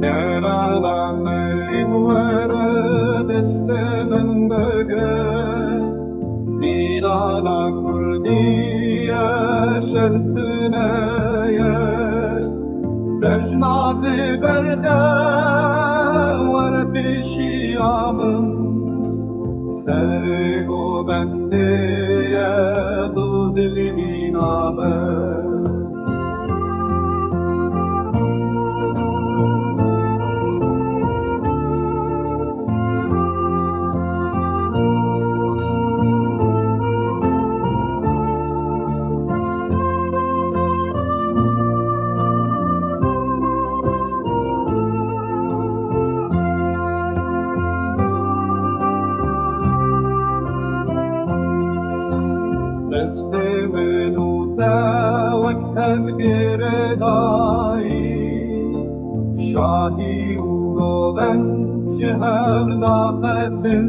Era la muere destelendege, mira la kurdiye şertineye, Bejnazi berde var pişiyamın, Sergo bendiye du dilini naber. استمنوتا وكتب جرداي شاهي وغوبن جهل ناقتن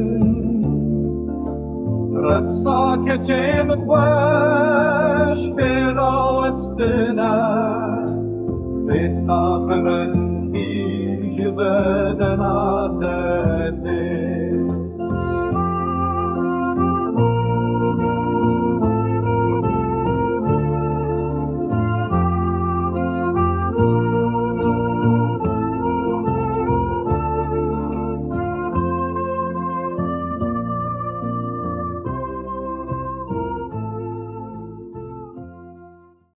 رقصا كتيم خوش برا وستنا بيتا فرن في جبدنا تتن